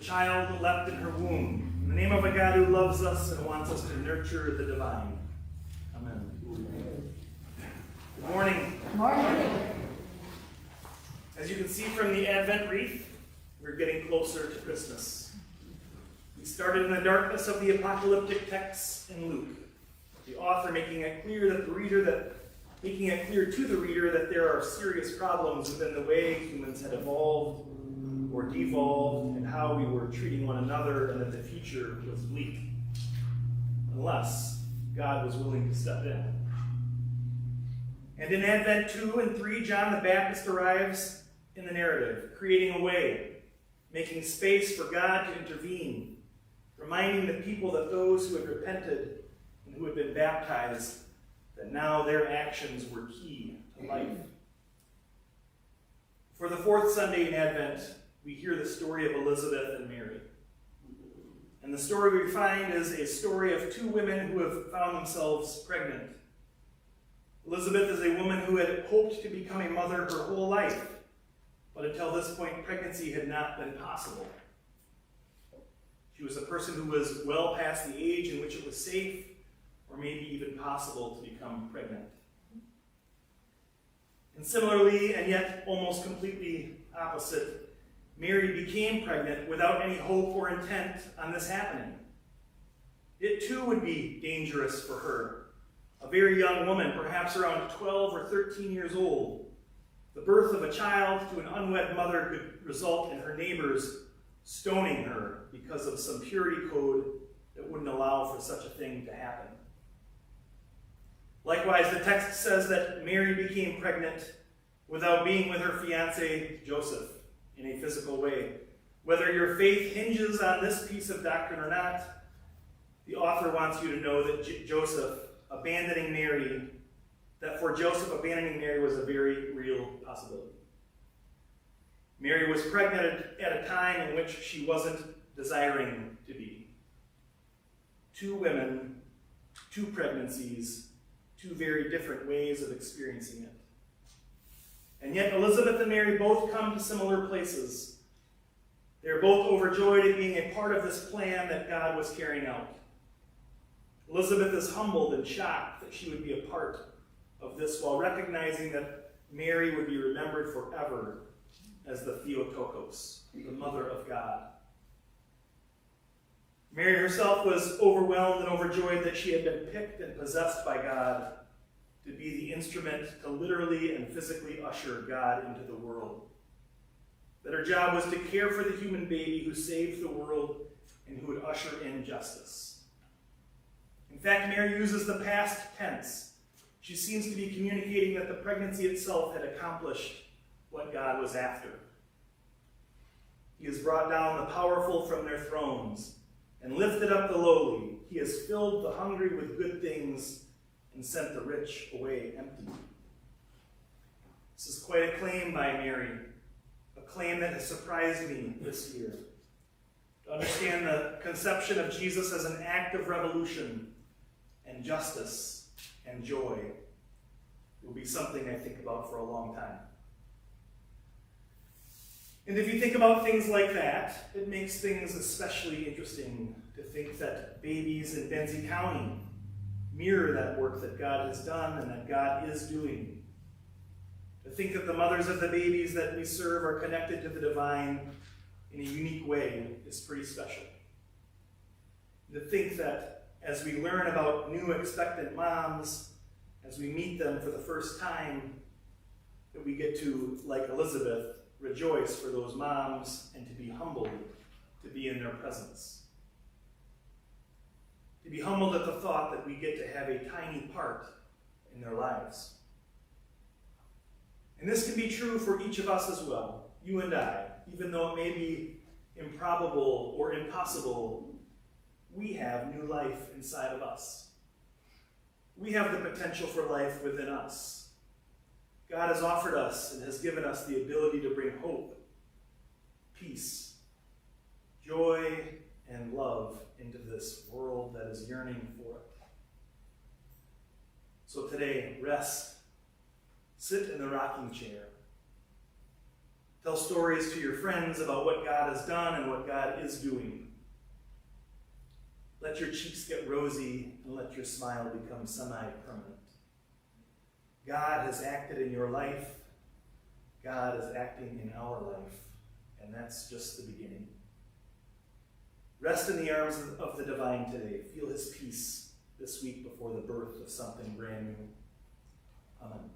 child leapt in her womb. In the name of a God who loves us and wants us to nurture the divine. Amen. Good morning. Good morning. As you can see from the Advent wreath, we're getting closer to Christmas. We started in the darkness of the apocalyptic texts in Luke, the author making it clear to the reader that there are serious problems within the way humans had evolved or devolved, and how we were treating one another, and that the future was bleak, unless God was willing to step in. And in Advent 2 and 3, John the Baptist arrives in the narrative, creating a way, making space for God to intervene, reminding the people that those who had repented and who had been baptized, that now their actions were key to life. For the fourth Sunday in Advent, we hear the story of Elizabeth and Mary. And the story we find is a story of two women who have found themselves pregnant. Elizabeth is a woman who had hoped to become a mother her whole life, but until this point, pregnancy had not been possible. She was a person who was well past the age in which it was safe, or maybe even possible, to become pregnant. And similarly, and yet almost completely opposite, Mary became pregnant without any hope or intent on this happening. It too would be dangerous for her. A very young woman, perhaps around 12 or 13 years old. The birth of a child to an unwed mother could result in her neighbors stoning her because of some purity code that wouldn't allow for such a thing to happen. Likewise, the text says that Mary became pregnant without being with her fiancé, Joseph, in a physical way. Whether your faith hinges on this piece of doctrine or not, the author wants you to know that for Joseph, abandoning Mary was a very real possibility. Mary was pregnant at a time in which she wasn't desiring to be. Two women, two pregnancies, two very different ways of experiencing it. And yet Elizabeth and Mary both come to similar places. They're both overjoyed at being a part of this plan that God was carrying out. Elizabeth is humbled and shocked that she would be a part of this, while recognizing that Mary would be remembered forever as the Theotokos, the Mother of God. Mary herself was overwhelmed and overjoyed that she had been picked and possessed by God to be the instrument to literally and physically usher God into the world. That her job was to care for the human baby who saved the world and who would usher in justice. In fact, Mary uses the past tense. She seems to be communicating that the pregnancy itself had accomplished what God was after. He has brought down the powerful from their thrones and lifted up the lowly. He has filled the hungry with good things and sent the rich away empty. This is quite a claim by Mary, a claim that has surprised me this year. To understand the conception of Jesus as an act of revolution and justice and joy will be something I think about for a long time. And if you think about things like that, it makes things especially interesting to think that babies in Benzie County mirror that work that God has done and that God is doing. To think that the mothers of the babies that we serve are connected to the divine in a unique way is pretty special. To think that as we learn about new expectant moms, as we meet them for the first time, that we get to, like Elizabeth, rejoice for those moms and to be humbled to be in their presence. To be humbled at the thought that we get to have a tiny part in their lives. And this can be true for each of us as well, you and I. Even though it may be improbable or impossible, we have new life inside of us. We have the potential for life within us. God has offered us and has given us the ability to bring hope, peace, joy, and love into this world that is yearning for it. So today, rest, sit in the rocking chair, Tell stories to your friends about what God has done and what God is doing. Let your cheeks get rosy and let your smile become semi-permanent. God has acted in your life. God is acting in our life. And that's just the beginning. Rest in the arms of the divine today. Feel his peace this week before the birth of something brand new. Amen.